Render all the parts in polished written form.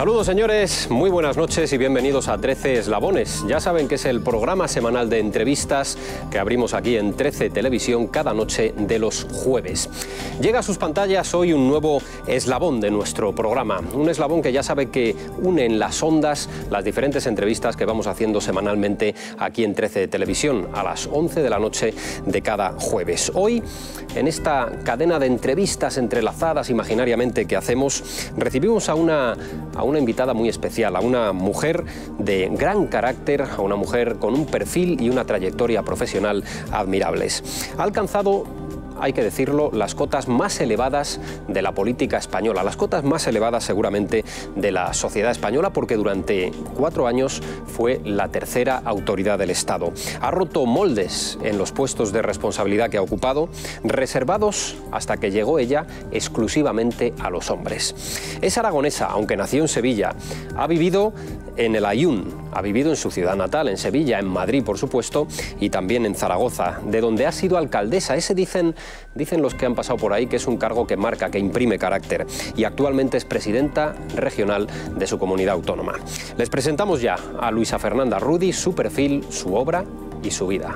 Saludos, señores, muy buenas noches y bienvenidos a 13 Eslabones. Ya saben que es el programa semanal de entrevistas que abrimos aquí en 13 Televisión cada noche de los jueves. Llega a sus pantallas hoy un nuevo eslabón de nuestro programa, un eslabón que ya sabe que une en las ondas las diferentes entrevistas que vamos haciendo semanalmente aquí en 13 Televisión a las 11 de la noche de cada jueves. Hoy, en esta cadena de entrevistas entrelazadas imaginariamente que hacemos, recibimos a una invitada muy especial, a una mujer de gran carácter, a una mujer con un perfil y una trayectoria profesional admirables. Ha alcanzado, hay que decirlo, las cotas más elevadas de la política española, las cotas más elevadas seguramente de la sociedad española, porque durante 4 años fue la tercera autoridad del Estado. Ha roto moldes en los puestos de responsabilidad que ha ocupado, reservados hasta que llegó ella exclusivamente a los hombres. Es aragonesa, aunque nació en Sevilla, ha vivido en el Aaiún, ha vivido en su ciudad natal, en Sevilla, en Madrid, por supuesto, y también en Zaragoza, de donde ha sido alcaldesa. Ese dicen los que han pasado por ahí que es un cargo que marca, que imprime carácter, y actualmente es presidenta regional de su comunidad autónoma. Les presentamos ya a Luisa Fernanda Rudy, su perfil, su obra y su vida.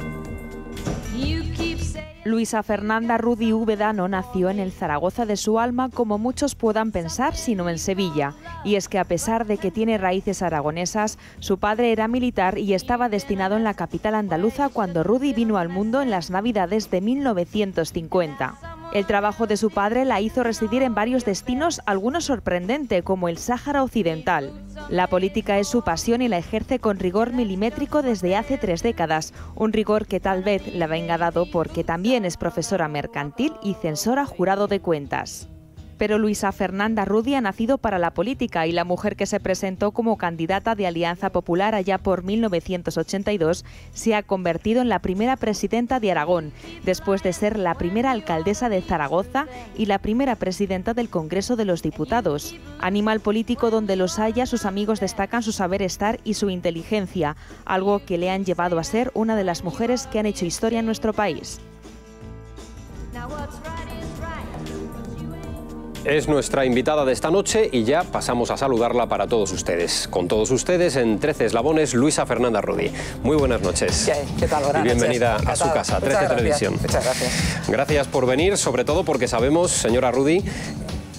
Luisa Fernanda Rudy Úbeda no nació en el Zaragoza de su alma, como muchos puedan pensar, sino en Sevilla. Y es que a pesar de que tiene raíces aragonesas, su padre era militar y estaba destinado en la capital andaluza cuando Rudy vino al mundo en las Navidades de 1950. El trabajo de su padre la hizo residir en varios destinos, algunos sorprendente, como el Sáhara Occidental. La política es su pasión y la ejerce con rigor milimétrico desde hace 3 décadas, un rigor que tal vez le venga dado porque también es profesora mercantil y censora jurado de cuentas. Pero Luisa Fernanda Rudy ha nacido para la política y la mujer que se presentó como candidata de Alianza Popular allá por 1982 se ha convertido en la primera presidenta de Aragón, después de ser la primera alcaldesa de Zaragoza y la primera presidenta del Congreso de los Diputados. Animal político donde los haya, sus amigos destacan su saber estar y su inteligencia, algo que le han llevado a ser una de las mujeres que han hecho historia en nuestro país. Es nuestra invitada de esta noche y ya pasamos a saludarla para todos ustedes. Con todos ustedes en 13 Eslabones, Luisa Fernanda Rudy. Muy buenas noches. ¿Qué tal? Buenas noches. Bienvenida a su casa, 13 Televisión. Muchas gracias. Gracias por venir, sobre todo porque sabemos, señora Rudy,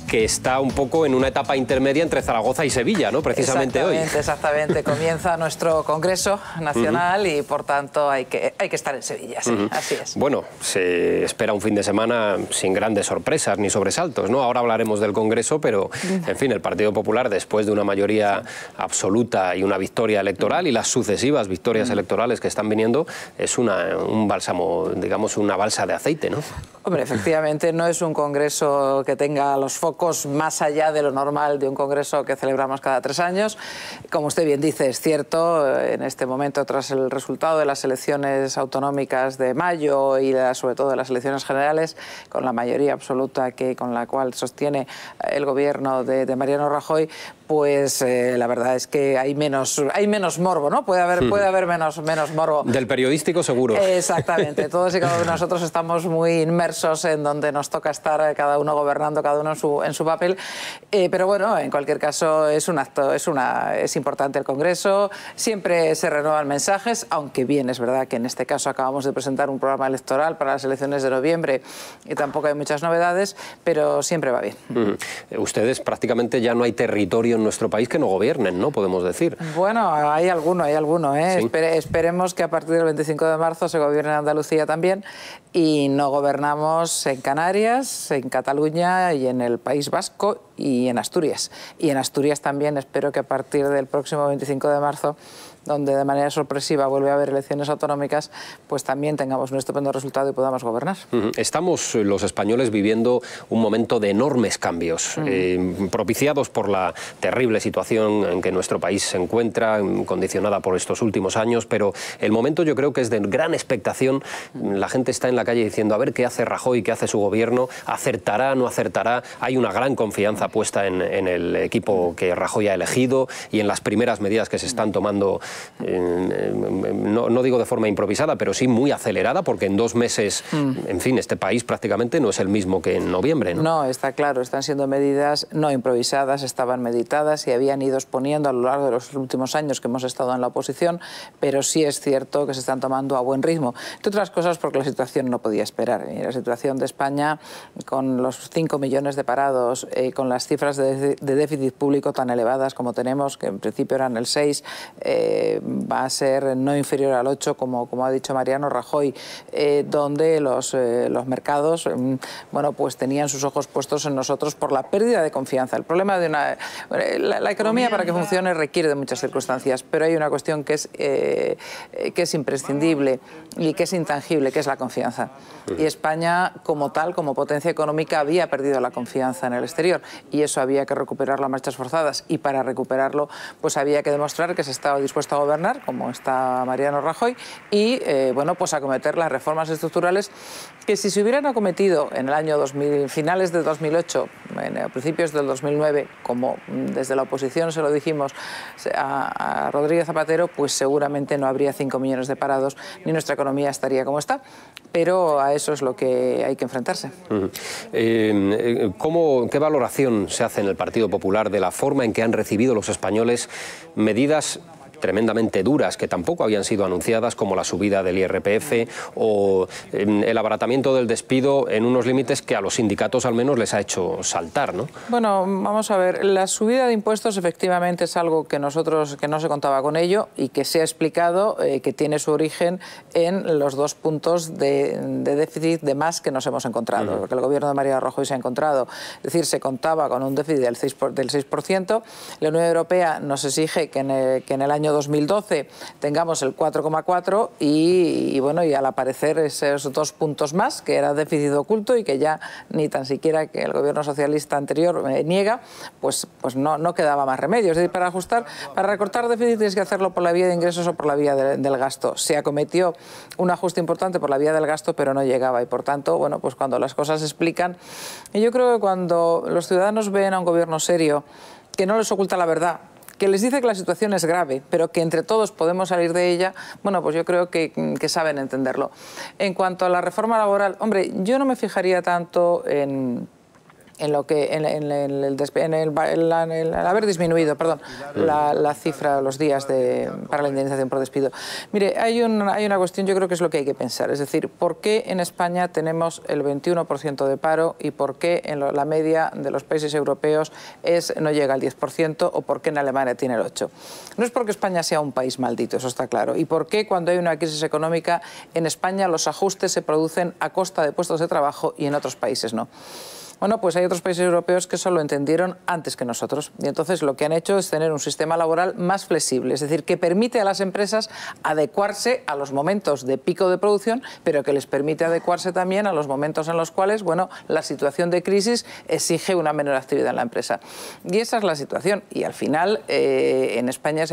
que está un poco en una etapa intermedia entre Zaragoza y Sevilla, ¿no? Precisamente hoy. Exactamente. Comienza nuestro Congreso Nacional y, por tanto, hay que estar en Sevilla, sí. Así es. Bueno, se espera un fin de semana sin grandes sorpresas ni sobresaltos, ¿no? Ahora hablaremos del Congreso, pero, en fin, el Partido Popular, después de una mayoría absoluta y una victoria electoral y las sucesivas victorias electorales que están viniendo, es un bálsamo, digamos, una balsa de aceite, ¿no? Hombre, efectivamente, no es un Congreso que tenga los focos más allá de lo normal de un congreso que celebramos cada 3 años. Como usted bien dice, es cierto, en este momento, tras el resultado de las elecciones autonómicas de mayo y sobre todo de las elecciones generales, con la mayoría absoluta con la cual sostiene el gobierno de Mariano Rajoy, pues la verdad es que hay menos morbo, ¿no? Puede haber menos morbo. Del periodístico seguro. Exactamente. Todos y cada uno de nosotros estamos muy inmersos en donde nos toca estar cada uno gobernando, cada uno en su papel. Pero bueno, en cualquier caso es un acto, es importante el Congreso, siempre se renuevan mensajes, aunque bien es verdad que en este caso acabamos de presentar un programa electoral para las elecciones de noviembre y tampoco hay muchas novedades, pero siempre va bien. Ustedes prácticamente ya no hay territorio en nuestro país que no gobiernen, ¿no? Podemos decir. Bueno, hay alguno, ¿eh? ¿Sí? Esperemos que a partir del 25 de marzo se gobierne en Andalucía también y no gobernamos en Canarias, en Cataluña y en el País Vasco y en Asturias. Y en Asturias también espero que a partir del próximo 25 de marzo, donde de manera sorpresiva vuelve a haber elecciones autonómicas, pues también tengamos un estupendo resultado y podamos gobernar. Estamos los españoles viviendo un momento de enormes cambios, propiciados por la terrible situación en que nuestro país se encuentra, condicionada por estos últimos años, pero el momento yo creo que es de gran expectación. La gente está en la calle diciendo a ver qué hace Rajoy, qué hace su gobierno, acertará, no acertará. Hay una gran confianza puesta en el equipo que Rajoy ha elegido y en las primeras medidas que se están tomando no digo de forma improvisada, pero sí muy acelerada, porque en 2 meses, en fin, este país prácticamente no es el mismo que en noviembre, ¿no? No, está claro, están siendo medidas no improvisadas, estaban meditadas y habían ido exponiendo a lo largo de los últimos años que hemos estado en la oposición, pero sí es cierto que se están tomando a buen ritmo. Entre otras cosas porque la situación no podía esperar. La situación de España, con los 5 millones de parados, con las cifras de déficit público tan elevadas como tenemos, que en principio eran el 6, va a ser no inferior al 8, como ha dicho Mariano Rajoy, donde los mercados bueno, pues tenían sus ojos puestos en nosotros por la pérdida de confianza. El problema de la economía, para que funcione, requiere de muchas circunstancias, pero hay una cuestión que es imprescindible y que es intangible, que es la confianza. Y España, como tal, como potencia económica, había perdido la confianza en el exterior, y eso había que recuperarlo a marchas forzadas, y para recuperarlo pues había que demostrar que se estaba dispuesto a gobernar, como está Mariano Rajoy, y bueno, pues acometer las reformas estructurales que, si se hubieran acometido en el año 2000, finales de 2008, a principios del 2009, como desde la oposición se lo dijimos a Rodríguez Zapatero, pues seguramente no habría 5 millones de parados ni nuestra economía estaría como está. Pero a eso es lo que hay que enfrentarse. ¿Qué valoración se hace en el Partido Popular de la forma en que han recibido los españoles medidas tremendamente duras, que tampoco habían sido anunciadas, como la subida del IRPF o el abaratamiento del despido en unos límites que a los sindicatos al menos les ha hecho saltar, ¿no? Bueno, vamos a ver, la subida de impuestos efectivamente es algo que no se contaba con ello y que se ha explicado que tiene su origen en los 2 puntos de déficit de más que nos hemos encontrado, que el gobierno de Mariano Rajoy se ha encontrado. Es decir, se contaba con un déficit del 6%, la Unión Europea nos exige que en el año 2012 tengamos el 4,4 y bueno, y al aparecer esos 2 puntos más, que era déficit oculto y que ya ni tan siquiera que el gobierno socialista anterior niega, pues no quedaba más remedio. Es decir, para recortar déficit tienes que hacerlo por la vía de ingresos o por la vía del gasto. Se acometió un ajuste importante por la vía del gasto, pero no llegaba, y por tanto, bueno, pues cuando las cosas se explican, y yo creo que cuando los ciudadanos ven a un gobierno serio que no les oculta la verdad, que les dice que la situación es grave, pero que entre todos podemos salir de ella, bueno, pues yo creo que saben entenderlo. En cuanto a la reforma laboral, hombre, yo no me fijaría tanto en lo que el haber disminuido, perdón, la cifra, los días para la indemnización por despido. Mire, hay una cuestión, yo creo que es lo que hay que pensar, es decir, ¿por qué en España tenemos el 21% de paro y por qué en la media de los países europeos no llega al 10%, o por qué en Alemania tiene el 8%? No es porque España sea un país maldito, eso está claro. ¿Y por qué cuando hay una crisis económica en España los ajustes se producen a costa de puestos de trabajo y en otros países no? Bueno, pues hay otros países europeos que eso lo entendieron antes que nosotros, y entonces lo que han hecho es tener un sistema laboral más flexible, es decir, que permite a las empresas adecuarse a los momentos de pico de producción, pero que les permite adecuarse también a los momentos en los cuales, bueno, la situación de crisis exige una menor actividad en la empresa. Y esa es la situación, y al final en España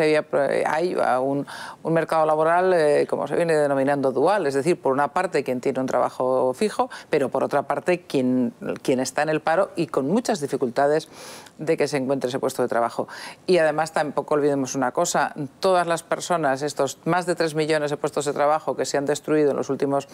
hay un mercado laboral, como se viene denominando, dual, es decir, por una parte quien tiene un trabajo fijo, pero por otra parte quien está en el paro y con muchas dificultades de que se encuentre ese puesto de trabajo. Y además tampoco olvidemos una cosa, todas las personas, estos más de 3 millones de puestos de trabajo que se han destruido en los últimos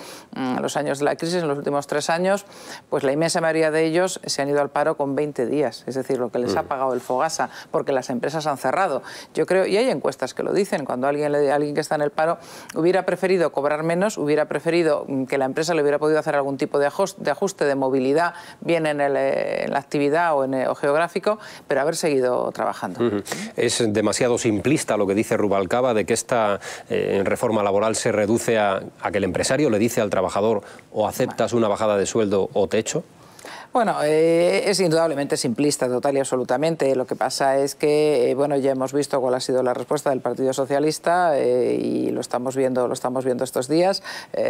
los años de la crisis, en los últimos 3 años, pues la inmensa mayoría de ellos se han ido al paro con 20 días, es decir, lo que les ha pagado el Fogasa, porque las empresas han cerrado. Yo creo, y hay encuestas que lo dicen, cuando alguien que está en el paro hubiera preferido cobrar menos, hubiera preferido que la empresa le hubiera podido hacer algún tipo de ajuste de movilidad, bien en la actividad o geográfico, pero haber seguido trabajando. Es demasiado simplista lo que dice Rubalcaba de que esta reforma laboral se reduce a que el empresario le dice al trabajador: o aceptas una bajada de sueldo o te echo. Bueno, es indudablemente simplista, total y absolutamente. Lo que pasa es que, bueno, ya hemos visto cuál ha sido la respuesta del Partido Socialista y lo estamos viendo estos días,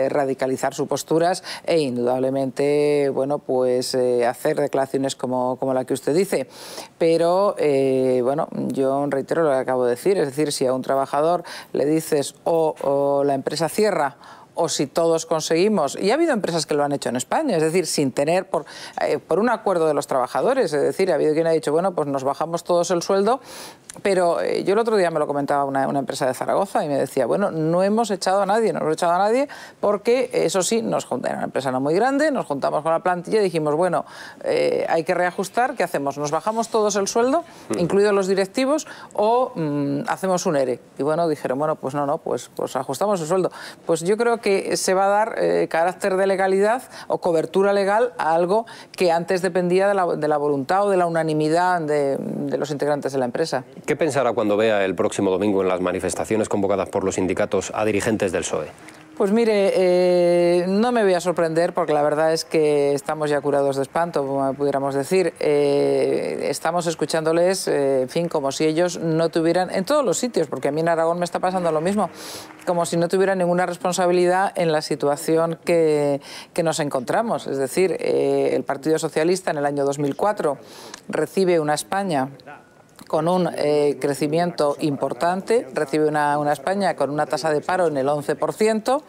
radicalizar sus posturas e indudablemente, bueno, pues hacer declaraciones como la que usted dice. Pero, bueno, yo reitero lo que acabo de decir, es decir, si a un trabajador le dices o la empresa cierra o si todos conseguimos, y ha habido empresas que lo han hecho en España, es decir, sin tener, por un acuerdo de los trabajadores, es decir, ha habido quien ha dicho, bueno, pues nos bajamos todos el sueldo, pero yo el otro día me lo comentaba una empresa de Zaragoza y me decía, bueno, no hemos echado a nadie, porque eso sí, era una empresa no muy grande, nos juntamos con la plantilla y dijimos, bueno, hay que reajustar, ¿qué hacemos? ¿Nos bajamos todos el sueldo, incluidos los directivos, o hacemos un ERE? Y bueno, dijeron, bueno, pues no, pues ajustamos el sueldo. Pues yo creo que se va a dar carácter de legalidad o cobertura legal a algo que antes dependía de la voluntad o de la unanimidad de los integrantes de la empresa. ¿Qué pensará cuando vea el próximo domingo en las manifestaciones convocadas por los sindicatos a dirigentes del PSOE? Pues mire, no me voy a sorprender porque la verdad es que estamos ya curados de espanto, como pudiéramos decir. Estamos escuchándoles, en fin, como si ellos no tuvieran, en todos los sitios, porque a mí en Aragón me está pasando lo mismo, como si no tuvieran ninguna responsabilidad en la situación que nos encontramos. Es decir, el Partido Socialista en el año 2004 recibe una España con un crecimiento importante, recibe una España con una tasa de paro en el 11%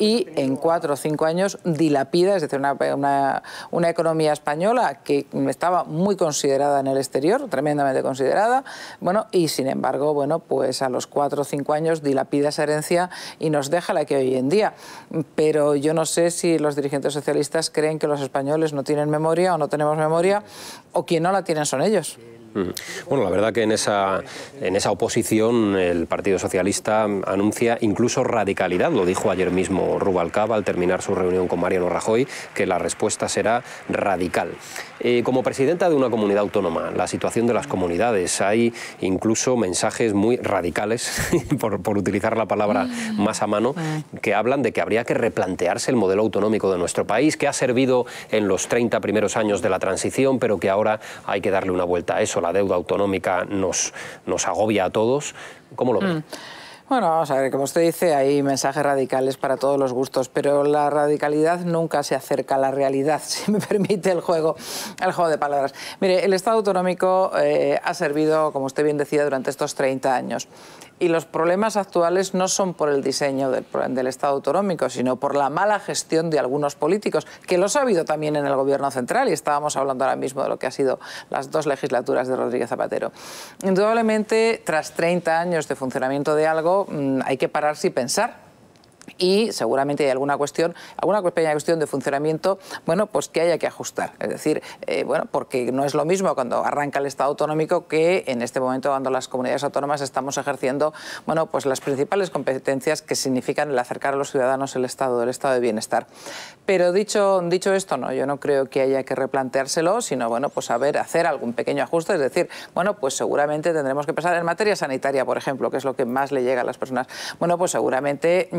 y en 4 o 5 años dilapida, es decir, una economía española que estaba muy considerada en el exterior, tremendamente considerada, bueno, y sin embargo, bueno, pues a los 4 o 5 años dilapida esa herencia y nos deja la que hoy en día. Pero yo no sé si los dirigentes socialistas creen que los españoles no tienen memoria o no tenemos memoria, o quien no la tienen son ellos. Bueno, la verdad que en esa oposición el Partido Socialista anuncia incluso radicalidad. Lo dijo ayer mismo Rubalcaba al terminar su reunión con Mariano Rajoy, que la respuesta será radical. Como presidenta de una comunidad autónoma, la situación de las comunidades, hay incluso mensajes muy radicales, por utilizar la palabra más a mano, que hablan de que habría que replantearse el modelo autonómico de nuestro país, que ha servido en los 30 primeros años de la transición, pero que ahora hay que darle una vuelta a eso. La deuda autonómica nos agobia a todos. ¿Cómo lo ve? Bueno, vamos a ver, como usted dice, hay mensajes radicales para todos los gustos, pero la radicalidad nunca se acerca a la realidad, si me permite el juego de palabras. Mire, el Estado autonómico ha servido, como usted bien decía, durante estos 30 años. Y los problemas actuales no son por el diseño del Estado autonómico, sino por la mala gestión de algunos políticos, que los ha habido también en el Gobierno central, y estábamos hablando ahora mismo de lo que ha sido las 2 legislaturas de Rodríguez Zapatero. Indudablemente, tras 30 años de funcionamiento de algo, hay que pararse y pensar. Y seguramente hay alguna pequeña cuestión de funcionamiento, bueno, pues que haya que ajustar. Es decir, bueno, porque no es lo mismo cuando arranca el Estado autonómico que en este momento cuando las comunidades autónomas estamos ejerciendo, bueno, pues las principales competencias que significan el acercar a los ciudadanos el estado de bienestar. Pero dicho esto, no, yo no creo que haya que replanteárselo, sino, bueno, pues hacer algún pequeño ajuste. Es decir, bueno, pues seguramente tendremos que pensar en materia sanitaria, por ejemplo, que es lo que más le llega a las personas. Bueno, pues seguramente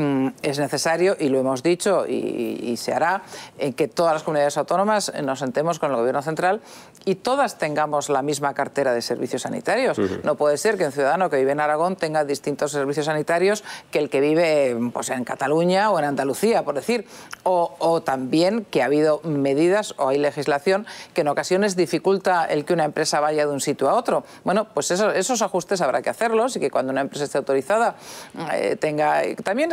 es necesario, y lo hemos dicho y se hará, que todas las comunidades autónomas nos sentemos con el Gobierno central y todas tengamos la misma cartera de servicios sanitarios. No puede ser que un ciudadano que vive en Aragón tenga distintos servicios sanitarios que el que vive, pues, en Cataluña o en Andalucía, por decir. O también que ha habido medidas o hay legislación que en ocasiones dificulta el que una empresa vaya de un sitio a otro. Bueno, pues esos ajustes habrá que hacerlos, y que cuando una empresa esté autorizada tenga... También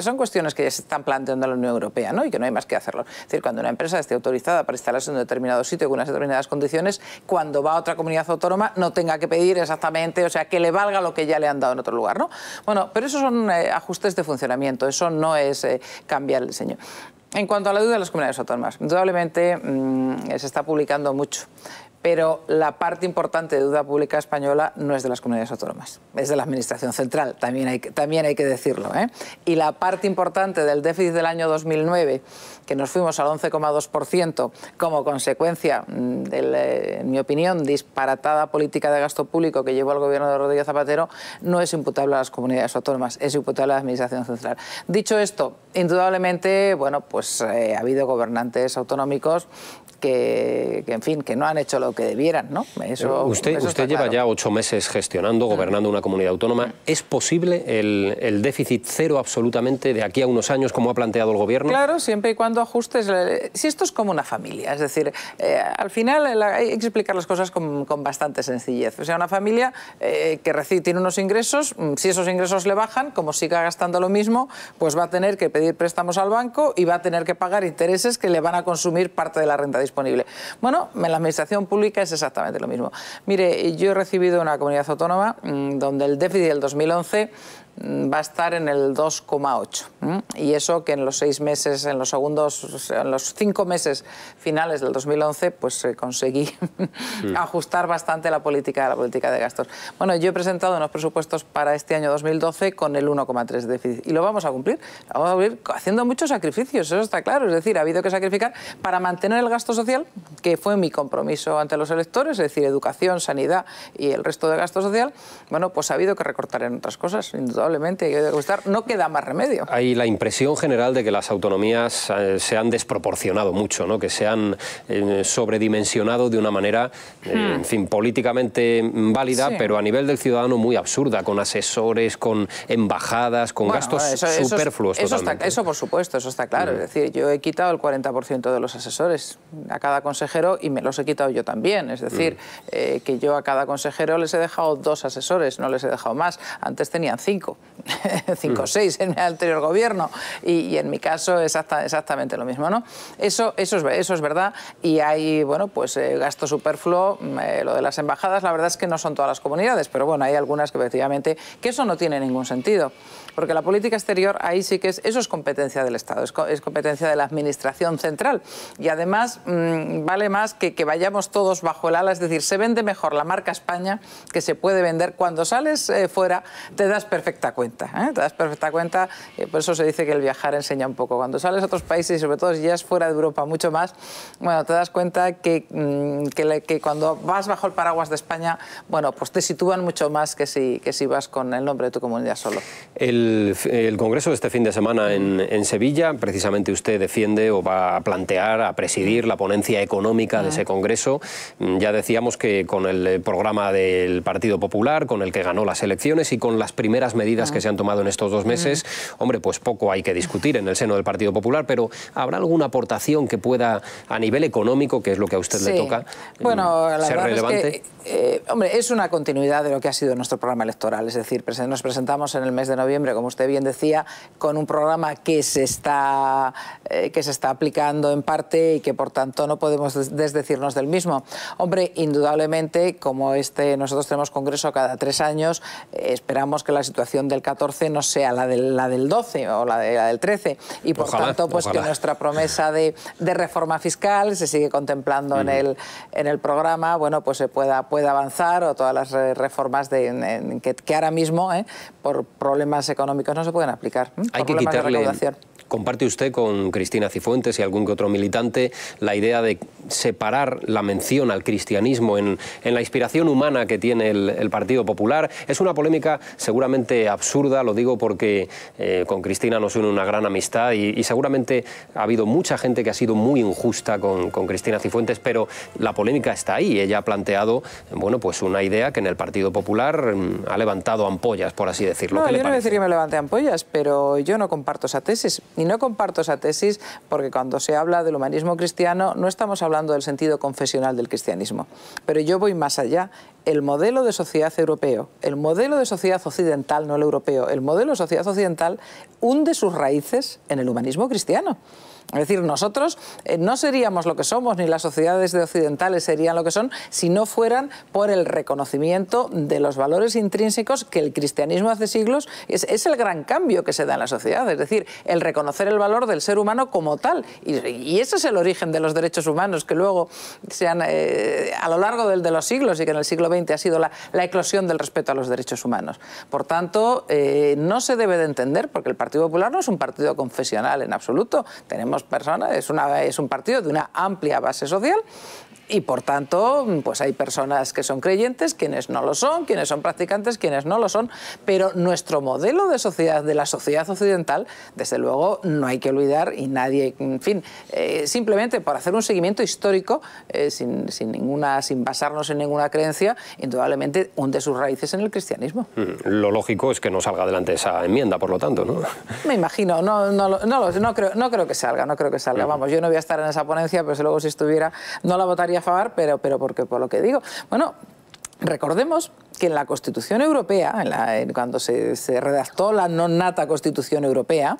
son cuestiones que ya se están planteando en la Unión Europea, ¿no? Y que no hay más que hacerlo. Es decir, cuando una empresa esté autorizada para instalarse en un determinado sitio con unas determinadas condiciones, cuando va a otra comunidad autónoma no tenga que pedir exactamente, o sea, que le valga lo que ya le han dado en otro lugar, ¿no? Bueno, pero esos son ajustes de funcionamiento, eso no es cambiar el diseño. En cuanto a la deuda de las comunidades autónomas, indudablemente se está publicando mucho, pero la parte importante de deuda pública española no es de las comunidades autónomas, es de la Administración central, también hay que decirlo, ¿eh? Y la parte importante del déficit del año 2009, que nos fuimos al 11,2% como consecuencia de, en mi opinión, disparatada política de gasto público que llevó al gobierno de Rodríguez Zapatero, no es imputable a las comunidades autónomas, es imputable a la Administración central. Dicho esto, indudablemente, bueno, pues ha habido gobernantes autonómicos en fin, que no han hecho lo que debieran, ¿no? Usted lleva ya 8 meses gestionando, gobernando una comunidad autónoma. ¿Es posible el déficit cero absolutamente de aquí a unos años, como ha planteado el Gobierno? Claro, siempre y cuando ajustes. Si esto es como una familia, es decir, al final hay que explicar las cosas con bastante sencillez. O sea, una familia que tiene unos ingresos, si esos ingresos le bajan, como siga gastando lo mismo, pues va a tener que pedir préstamos al banco y va a tener que pagar intereses que le van a consumir parte de la renta disponible. Bueno, en la administración pública es exactamente lo mismo. Mire, yo he recibido una comunidad autónoma donde el déficit del 2011 va a estar en el 2,8. Y eso que en los 6 meses, en los 5 meses finales del 2011, pues conseguí ajustar bastante la política de gastos. Bueno, yo he presentado unos presupuestos para este año 2012 con el 1,3 de déficit. Y lo vamos a cumplir. Lo vamos a cumplir haciendo muchos sacrificios, eso está claro. Es decir, ha habido que sacrificar para mantener el gasto social, que fue mi compromiso ante los electores, es decir, educación, sanidad y el resto de gasto social. Bueno, pues ha habido que recortar en otras cosas, indudablemente. No queda más remedio. Hay la impresión general de que las autonomías se han desproporcionado mucho, ¿no? Que se han sobredimensionado de una manera, en fin, políticamente válida, sí, pero a nivel del ciudadano muy absurda, con asesores, con embajadas, con gastos superfluos totalmente. Eso por supuesto, eso está claro. Es decir, yo he quitado el 40% de los asesores a cada consejero y me los he quitado yo también. Es decir, que yo a cada consejero les he dejado 2 asesores, no les he dejado más. Antes tenían 5. 5 o 6 en el anterior gobierno y en mi caso exactamente lo mismo, ¿no? Eso es verdad y hay, bueno, pues gasto superfluo, lo de las embajadas, la verdad es que no son todas las comunidades, pero bueno, hay algunas que efectivamente, que eso no tiene ningún sentido, porque la política exterior ahí sí que eso es competencia del Estado, es competencia de la administración central y además vale más que vayamos todos bajo el ala, es decir, se vende mejor la marca España que se puede vender cuando sales fuera, te das perfecta cuenta, te das perfecta cuenta, por eso se dice que el viajar enseña un poco. Cuando sales a otros países y sobre todo si ya es fuera de Europa mucho más, bueno, te das cuenta que cuando vas bajo el paraguas de España, bueno, pues te sitúan mucho más que si vas con el nombre de tu comunidad solo. El Congreso de este fin de semana en Sevilla, precisamente usted defiende o va a plantear, a presidir la ponencia económica de ese Congreso. Ya decíamos que con el programa del Partido Popular, con el que ganó las elecciones y con las primeras medidas que se han tomado en estos 2 meses, hombre, pues poco hay que discutir en el seno del Partido Popular, pero ¿habrá alguna aportación que pueda, a nivel económico, que es lo que a usted le toca, bueno, la ser verdad relevante? Es que, hombre, es una continuidad de lo que ha sido nuestro programa electoral, es decir, nos presentamos en el mes de noviembre, como usted bien decía, con un programa que se está aplicando en parte y que por tanto no podemos desdecirnos del mismo. Hombre, indudablemente, como nosotros tenemos congreso cada 3 años, esperamos que la situación del 14 no sea la del 12 o la del 13 y por tanto pues que nuestra promesa de reforma fiscal se sigue contemplando en el programa, bueno, pues se pueda avanzar, o todas las reformas que ahora mismo por problemas económicos no se pueden aplicar. Hay que quitarle. ¿Comparte usted con Cristina Cifuentes y algún que otro militante la idea de separar la mención al cristianismo en la inspiración humana que tiene el Partido Popular? Es una polémica seguramente absurda, lo digo porque con Cristina nos une una gran amistad y seguramente ha habido mucha gente que ha sido muy injusta con Cristina Cifuentes, pero la polémica está ahí. Ella ha planteado, bueno, pues una idea que en el Partido Popular ha levantado ampollas, por así decirlo. No, yo no voy a decir que me levante ampollas, pero yo no comparto esa tesis. Y no comparto esa tesis porque cuando se habla del humanismo cristiano no estamos hablando del sentido confesional del cristianismo. Pero yo voy más allá. El modelo de sociedad europeo, el modelo de sociedad occidental, no el europeo, el modelo de sociedad occidental hunde sus raíces en el humanismo cristiano. Es decir, nosotros no seríamos lo que somos, ni las sociedades occidentales serían lo que son, si no fueran por el reconocimiento de los valores intrínsecos que el cristianismo hace siglos es el gran cambio que se da en la sociedad. Es decir, el reconocer el valor del ser humano como tal. Y ese es el origen de los derechos humanos, que luego a lo largo de los siglos y que en el siglo XX ha sido la eclosión del respeto a los derechos humanos. Por tanto, no se debe de entender, porque el Partido Popular no es un partido confesional en absoluto. Tenemos personas, es un partido de una amplia base social Y por tanto, pues hay personas que son creyentes, quienes no lo son, quienes son practicantes, quienes no lo son, pero nuestro modelo de sociedad, de la sociedad occidental, desde luego no hay que olvidar, y nadie, en fin, simplemente por hacer un seguimiento histórico, sin basarnos en ninguna creencia, indudablemente hunde sus raíces en el cristianismo. Lo lógico es que no salga adelante esa enmienda, por lo tanto, ¿no? Me imagino, no creo que salga, Vamos, yo no voy a estar en esa ponencia, pero si luego si estuviera no la votaría a favor, pero porque por lo que digo. Bueno, recordemos que en la Constitución Europea, cuando se redactó la non nata Constitución Europea,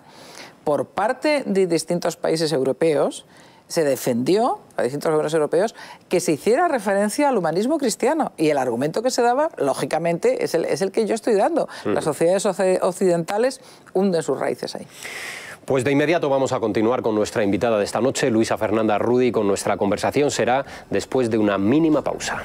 por parte de distintos países europeos, se defendió a distintos gobiernos europeos que se hiciera referencia al humanismo cristiano. Y el argumento que se daba, lógicamente, es el que yo estoy dando. Las sociedades occidentales hunden sus raíces ahí. Pues de inmediato vamos a continuar con nuestra invitada de esta noche, Luisa Fernanda Rudi, con nuestra conversación será después de una mínima pausa.